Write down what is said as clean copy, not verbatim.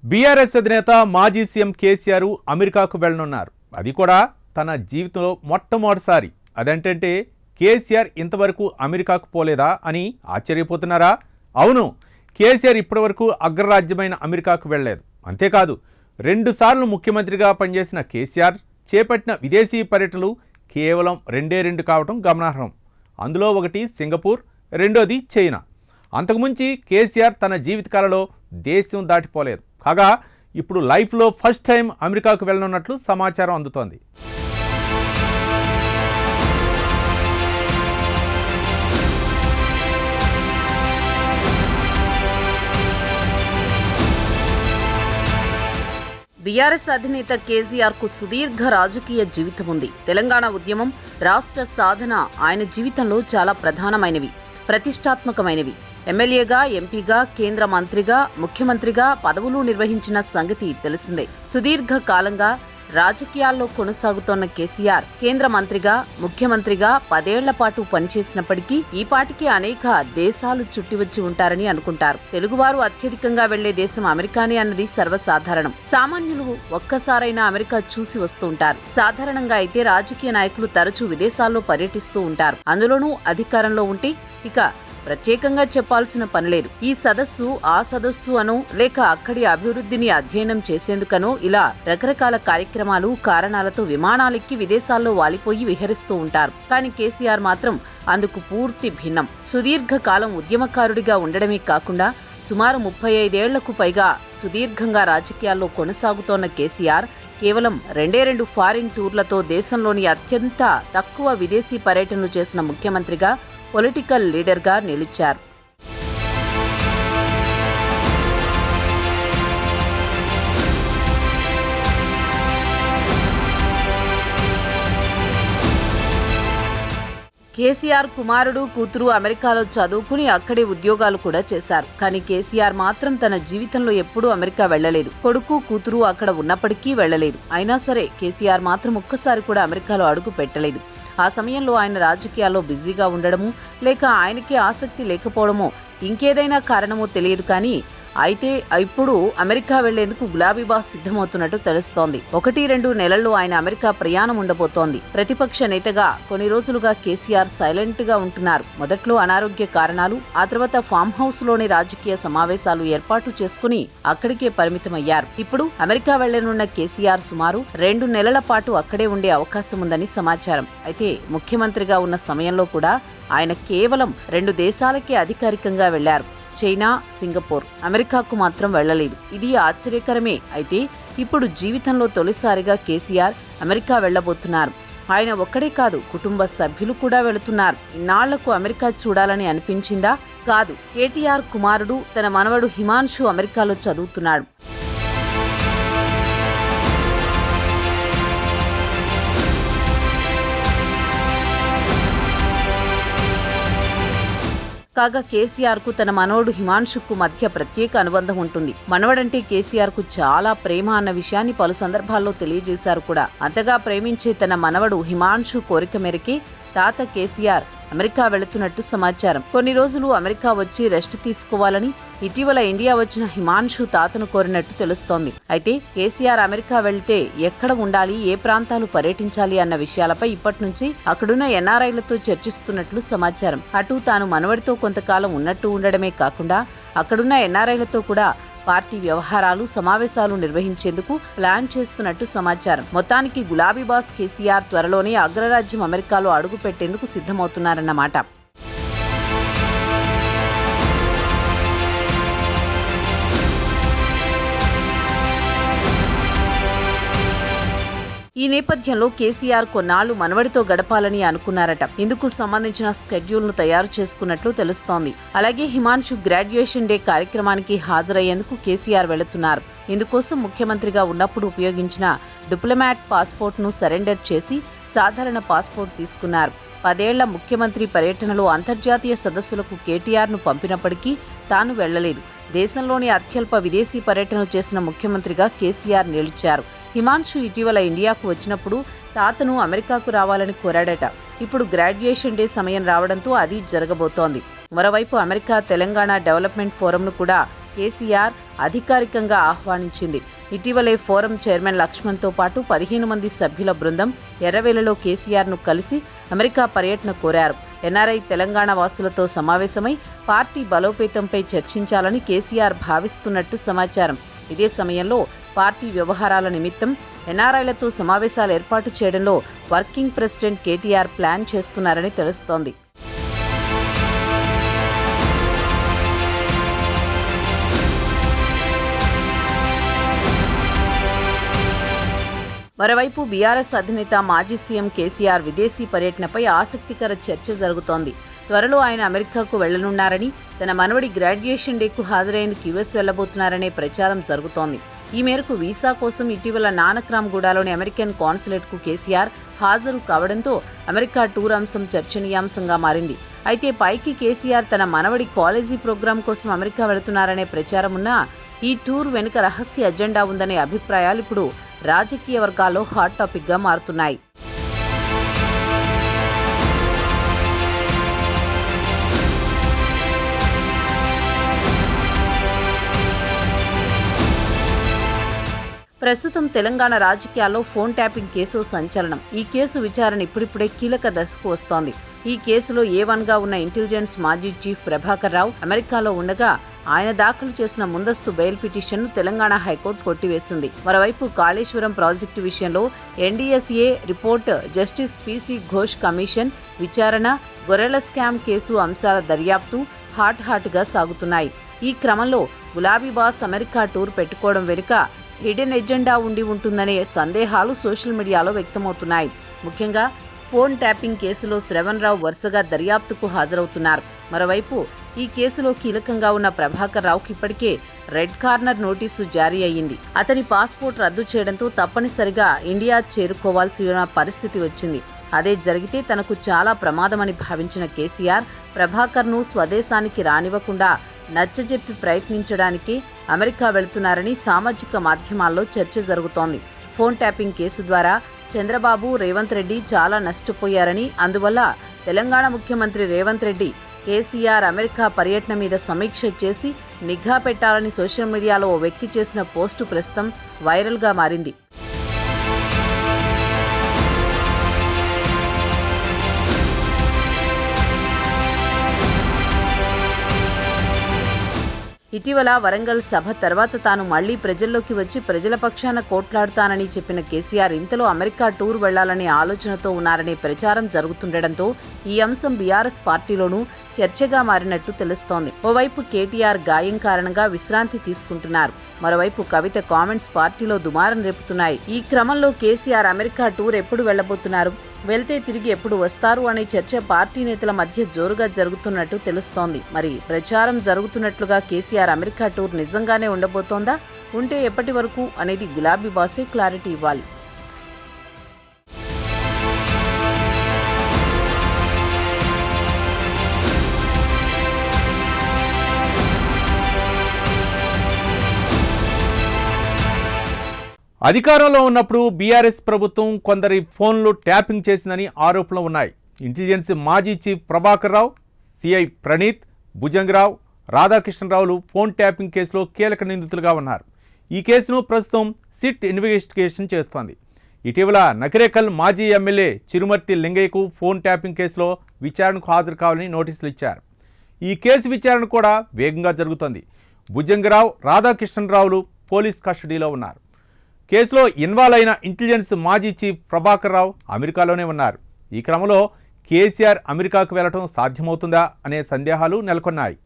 BRS అధినేత మాజీ CM KCR అమెరికాకు వెళ్లనున్నారు. అది కూడా తన జీవితంలో మొట్టమొదటిసారి. అదేంటంటే కేసీఆర్ ఇంతవరకు అమెరికాకు పోలేదా అని ఆశ్చర్యపోతున్నారా? అవును, కేసీఆర్ ఇప్పటివరకు అగ్రరాజ్యమైన అమెరికాకు వెళ్ళలేదు. అంతేకాదు, 2 సార్లు ముఖ్యమంత్రిగా పనిచేసిన కేసీఆర్ చేపట్టిన విదేశీ పర్యటనలు కేవలం 2 కావటం గమనార్హం. అందులో ఒకటి సింగపూర్, రెండోది చైనా. అంతకుముంచి కేసీఆర్ తన జీవితకాలంలో దేశం దాటిపోలేదు. కాగా ఇప్పుడు లైఫ్లో ఫస్ట్ టైం అమెరికాకు వెళ్ళనున్నట్లు సమాచారం అందుతోంది. బీఆర్ఎస్ అధినేత కేసీఆర్ కు సుదీర్ఘ రాజకీయ జీవితం ఉంది. తెలంగాణ ఉద్యమం, రాష్ట్ర సాధన ఆయన జీవితంలో చాలా ప్రధానమైనవి, ప్రతిష్టాత్మకమైనవి. ఎమ్మెల్యేగా, ఎంపీగా, కేంద్ర మంత్రిగా, ముఖ్యమంత్రిగా పదవులు నిర్వహించిన సంగతి తెలిసిందే. సుదీర్ఘ కాలంగా రాజకీయాల్లో కొనసాగుతోన్న కేసీఆర్ కేంద్ర మంత్రిగా, ముఖ్యమంత్రిగా 10 ఏళ్ల పాటు పనిచేసినప్పటికీ ఈపాటికి అనేక దేశాలు చుట్టివచ్చి ఉంటారని అనుకుంటారు. తెలుగువారు అత్యధికంగా వెళ్లే దేశం అమెరికానే అన్నది సర్వసాధారణం. సామాన్యులు ఒక్కసారైనా అమెరికా చూసి వస్తూ ఉంటారు. సాధారణంగా అయితే రాజకీయ నాయకులు తరచూ విదేశాల్లో పర్యటిస్తూ ఉంటారు. అందులోనూ అధికారంలో ఉంటే ఇక ప్రత్యేకంగా చెప్పాల్సిన పనిలేదు. ఈ సదస్సు, ఆ సదస్సు అనో లేక అక్కడి అభివృద్ధిని అధ్యయనం చేసేందుకనో ఇలా రకరకాల కార్యక్రమాలు, కారణాలతో విమానాలెక్కి విదేశాల్లో వాలిపోయి విహరిస్తూ ఉంటారు. కానీ కేసీఆర్ మాత్రం అందుకు పూర్తి భిన్నం. సుదీర్ఘకాలం ఉద్యమకారుడిగా ఉండడమే కాకుండా సుమారు 35 ఏళ్లకు పైగా సుదీర్ఘంగా రాజకీయాల్లో కొనసాగుతోన్న కేసీఆర్ కేవలం 2 ఫారిన్ టూర్లతో దేశంలోని అత్యంత తక్కువ విదేశీ పర్యటనలు చేసిన ముఖ్యమంత్రిగా, పొలిటికల్ లీడర్గా నిలిచారు. కేసీఆర్ కుమారుడు, కూతురు అమెరికాలో చదువుకుని అక్కడే ఉద్యోగాలు కూడా చేశారు. కానీ కేసీఆర్ మాత్రం తన జీవితంలో ఎప్పుడూ అమెరికా వెళ్లలేదు. కొడుకు, కూతురు అక్కడ ఉన్నప్పటికీ వెళ్లలేదు. అయినా సరే కేసీఆర్ మాత్రం ఒక్కసారి కూడా అమెరికాలో అడుగు పెట్టలేదు. ఆ సమయంలో ఆయన రాజకీయాల్లో బిజీగా ఉండడము, లేక ఆయనకే ఆసక్తి లేకపోవడమో, ఇంకేదైనా కారణమో తెలియదు. కానీ అయితే ఇప్పుడు అమెరికా వెళ్లేందుకు గులాబీ బాస్ సిద్ధమవుతున్నట్టు తెలుస్తోంది. 1-2 నెలల్లో ఆయన అమెరికా ప్రయాణం ఉండబోతోంది. ప్రతిపక్ష నేతగా కొన్ని రోజులుగా కేసీఆర్ సైలెంట్ గా ఉంటున్నారు. మొదట్లో అనారోగ్య కారణాలు, ఆ తర్వాత ఫామ్ హౌస్ లోని రాజకీయ సమావేశాలు ఏర్పాటు చేసుకుని అక్కడికే పరిమితమయ్యారు. ఇప్పుడు అమెరికా వెళ్లనున్న కేసీఆర్ సుమారు 2 నెలల పాటు అక్కడే ఉండే అవకాశం ఉందని సమాచారం. అయితే ముఖ్యమంత్రిగా ఉన్న సమయంలో కూడా ఆయన కేవలం 2 దేశాలకే అధికారికంగా వెళ్లారు. China, Singapore. అమెరికాకు మాత్రం వెళ్లలేదు. ఇది ఆశ్చర్యకరమే. అయితే ఇప్పుడు జీవితంలో తొలిసారిగా కేసీఆర్ అమెరికా వెళ్లబోతున్నారు. ఆయన ఒక్కడే కాదు, కుటుంబ సభ్యులు కూడా వెళుతున్నారు. ఇన్నాళ్లకు అమెరికా చూడాలని అనిపించిందా? కాదు. కేటీఆర్ కుమారుడు, తన మనవడు హిమాన్షు అమెరికాలో చదువుతున్నాడు. కాగా కేసీఆర్ కు తన మనవడు హిమాన్షుకు మధ్య ప్రత్యేక అనుబంధం ఉంటుంది. మనవడంటే కేసీఆర్ కు చాలా ప్రేమ అన్న విషయాన్ని పలు సందర్భాల్లో తెలియజేశారు కూడా. అంతగా ప్రేమించే తన మనవడు హిమాన్షు కోరిక మేరకే తాత కేసీఆర్ అమెరికా వెళుతున్నట్టు సమాచారం. కొన్ని రోజులు అమెరికా వచ్చి రెస్ట్ తీసుకోవాలని ఇటీవల ఇండియా వచ్చిన హిమాన్షు తాతను కోరినట్టు తెలుస్తోంది. అయితే కేసీఆర్ అమెరికా వెళ్తే ఎక్కడ ఉండాలి, ఏ ప్రాంతాలు పర్యటించాలి అన్న విషయాలపై ఇప్పటి నుంచి అక్కడున్న ఎన్ఆర్ఐలతో చర్చిస్తున్నట్లు సమాచారం. అటు తాను మనవడితో కొంతకాలం ఉన్నట్టు ఉండడమే కాకుండా అక్కడున్న ఎన్ఆర్ఐలతో కూడా పార్టీ వ్యవహారాలు, సమావేశాలు నిర్వహించేందుకు ప్లాన్ చేస్తున్నట్టు సమాచారం. మొత్తానికి గులాబీ బాస్ కేసీఆర్ త్వరలోనే అగ్రరాజ్యం అమెరికాలో అడుగు పెట్టేందుకు సిద్ధమవుతున్నారన్నమాట. ఈ నేపథ్యంలో కేసీఆర్ కొన్నాళ్లు మనవడితో గడపాలని అనుకున్నారట. ఇందుకు సంబంధించిన స్కెడ్యూల్ ను తయారు చేసుకున్నట్లు తెలుస్తోంది. అలాగే హిమాన్షు గ్రాడ్యుయేషన్ డే కార్యక్రమానికి హాజరయ్యేందుకు కేసీఆర్ వెళుతున్నారు. ఇందుకోసం ముఖ్యమంత్రిగా ఉన్నప్పుడు ఉపయోగించిన డిప్లొమాట్ పాస్పోర్ట్ ను సరెండర్ చేసి సాధారణ పాస్పోర్ట్ తీసుకున్నారు. 10 ఏళ్ల ముఖ్యమంత్రి పర్యటనలో అంతర్జాతీయ సదస్సులకు కేటీఆర్ ను పంపినప్పటికీ తాను వెళ్లలేదు. దేశంలోని అత్యల్ప విదేశీ పర్యటనలు చేసిన ముఖ్యమంత్రిగా కేసీఆర్ నిలిచారు. హిమాన్షు ఇటీవల ఇండియాకు వచ్చినప్పుడు తాతను అమెరికాకు రావాలని కోరాడట. ఇప్పుడు గ్రాడ్యుయేషన్ డే సమయం రావడంతో అది జరగబోతోంది. మరోవైపు అమెరికా తెలంగాణ డెవలప్మెంట్ ఫోరంను కూడా కేసీఆర్ అధికారికంగా ఆహ్వానించింది. ఇటీవలే ఫోరం చైర్మన్ లక్ష్మణ్తో పాటు 15 మంది సభ్యుల బృందం ఎర్రవేలలో కేసీఆర్ను కలిసి అమెరికా పర్యటన కోరారు. ఎన్ఆర్ఐ తెలంగాణ వాసులతో సమావేశమై పార్టీ బలోపేతంపై చర్చించాలని కేసీఆర్ భావిస్తున్నట్టు సమాచారం. ఇదే సమయంలో పార్టీ వ్యవహారాల నిమిత్తం ఎన్ఆర్ఐలతో సమావేశాలు ఏర్పాటు చేయడంలో వర్కింగ్ ప్రెసిడెంట్ కేటీఆర్ ప్లాన్ చేస్తున్నారని తెలుస్తోంది. మరోవైపు బీఆర్ఎస్ అధినేత మాజీ సీఎం కేసీఆర్ విదేశీ పర్యటనపై ఆసక్తికర చర్చ జరుగుతోంది. త్వరలో ఆయన అమెరికాకు వెళ్లనున్నారని, తన మనవడి గ్రాడ్యుయేషన్ డేకు హాజరయ్యేందుకు యుఎస్ వెళ్లబోతున్నారనే ప్రచారం జరుగుతోంది. ఈ మేరకు వీసా కోసం ఇటీవల నానక్రామ్గూడలోని అమెరికన్ కాన్సులేట్కు కేసీఆర్ హాజరు కావడంతో అమెరికా టూర్ అంశం చర్చనీయాంశంగా మారింది. అయితే పైకి కేసీఆర్ తన మనవడి కాలేజీ ప్రోగ్రాం కోసం అమెరికా వెళుతున్నారనే ప్రచారం ఉన్నా ఈ టూర్ వెనుక రహస్య అజెండా ఉందనే అభిప్రాయాలు ఇప్పుడు రాజకీయ వర్గాల్లో హాట్ టాపిక్గా మారుతున్నాయి. ప్రస్తుతం తెలంగాణ రాజకీయాల్లో ఫోన్ ట్యాపింగ్ కేసు సంచలనం. ఈ కేసు విచారణ ఇప్పుడిప్పుడే కీలక దశకు వస్తోంది. ఈ కేసులో A1గా ఉన్న ఇంటెలిజెన్స్ మాజీ చీఫ్ ప్రభాకర్ రావు అమెరికాలో ఉండగా ఆయన దాఖలు చేసిన ముందస్తు బెయిల్ పిటిషన్ను తెలంగాణ హైకోర్టు కొట్టివేసింది. మరోవైపు కాళేశ్వరం ప్రాజెక్టు విషయంలో NDSA report, justice PC Ghosh commission విచారణ, గొర్రెల స్కామ్ కేసు అంశాల దర్యాప్తు హాట్గా సాగుతున్నాయి. ఈ క్రమంలో గులాబీ బాస్ అమెరికా టూర్ పెట్టుకోవడం వెనుక హిడెన్ ఎజెండా ఉండి ఉంటుందనే సందేహాలు సోషల్ మీడియాలో వ్యక్తమవుతున్నాయి. ముఖ్యంగా ఫోన్ ట్యాపింగ్ కేసులో శ్రవణ్ రావు వరుసగా దర్యాప్తుకు హాజరవుతున్నారు. మరోవైపు ఈ కేసులో కీలకంగా ఉన్న ప్రభాకర్ రావుకి ఇప్పటికే రెడ్ కార్నర్ నోటీసు జారీ అయ్యింది. అతని పాస్పోర్ట్ రద్దు చేయడంతో తప్పనిసరిగా ఇండియా చేరుకోవాల్సిన పరిస్థితి వచ్చింది. అదే జరిగితే తనకు చాలా ప్రమాదమని భావించిన కేసీఆర్ ప్రభాకర్ను స్వదేశానికి రానివ్వకుండా నచ్చజెప్పి ప్రయత్నించడానికి అమెరికా వెళుతున్నారని సామాజిక మాధ్యమాల్లో చర్చ జరుగుతోంది. ఫోన్ ట్యాపింగ్ కేసు ద్వారా చంద్రబాబు, రేవంత్ రెడ్డి చాలా నష్టపోయారని, అందువల్ల తెలంగాణ ముఖ్యమంత్రి రేవంత్ రెడ్డి కేసీఆర్ అమెరికా పర్యటన మీద సమీక్ష చేసి నిఘా పెట్టాలని సోషల్ మీడియాలో ఓ వ్యక్తి చేసిన పోస్టు ప్రస్తుతం వైరల్గా మారింది. ఇటీవల వరంగల్ సభ తర్వాత తాను మళ్లీ ప్రజల్లోకి వచ్చి ప్రజల పక్షాన కోట్లాడుతానని చెప్పిన కేసీఆర్ ఇంతలో అమెరికా టూర్ వెళ్లాలనే ఆలోచనతో ఉన్నారనే ప్రచారం జరుగుతుండటంతో ఈ అంశం బీఆర్ఎస్ పార్టీలోనూ చర్చగా మారినట్టు తెలుస్తోంది. ఓవైపు కేటీఆర్ గాయం కారణంగా విశ్రాంతి తీసుకుంటున్నారు. మరోవైపు కవిత కామెంట్స్ పార్టీలో దుమారం రేపుతున్నాయి. ఈ క్రమంలో కేసీఆర్ అమెరికా టూర్ ఎప్పుడు వెళ్లబోతున్నారు, వెళ్తే తిరిగి ఎప్పుడు వస్తారు అనే చర్చ పార్టీ నేతల మధ్య జోరుగా జరుగుతున్నట్టు తెలుస్తోంది. మరి ప్రచారం జరుగుతున్నట్లుగా కేసీఆర్ అమెరికా టూర్ నిజంగానే ఉండబోతోందా, ఉంటే ఎప్పటి వరకు అనేది గులాబీ బాసే క్లారిటీ ఇవ్వాలి. అధికారంలో ఉన్నప్పుడు బీఆర్ఎస్ ప్రభుత్వం కొందరి ఫోన్లు ట్యాపింగ్ చేసిందని ఆరోపణలు ఉన్నాయి. ఇంటెలిజెన్స్ మాజీ చీఫ్ ప్రభాకర్ రావు, సిఐ ప్రణీత్, భుజంగరావు, రాధాకృష్ణరావులు ఫోన్ ట్యాపింగ్ కేసులో కీలక నిందితులుగా ఉన్నారు. ఈ కేసును ప్రస్తుతం సిట్ ఇన్వెస్టిగేషన్ చేస్తోంది. ఇటీవల నకిరేకల్ మాజీ ఎమ్మెల్యే చిరుమర్తి లింగయ్యకు ఫోన్ ట్యాపింగ్ కేసులో విచారణకు హాజరు కావాలని నోటీసులు ఇచ్చారు. ఈ కేసు విచారణ కూడా వేగంగా జరుగుతోంది. భుజంగరావు, రాధాకృష్ణరావులు పోలీస్ కస్టడీలో ఉన్నారు. కేసులో ఇన్వాల్వ్ అయిన ఇంటెలిజెన్స్ మాజీ చీఫ్ ప్రభాకర్ రావు అమెరికాలోనే ఉన్నారు. ఈ క్రమంలో కేసీఆర్ అమెరికాకు వెళ్లడం సాధ్యమవుతుందా అనే సందేహాలు నెలకొన్నాయి.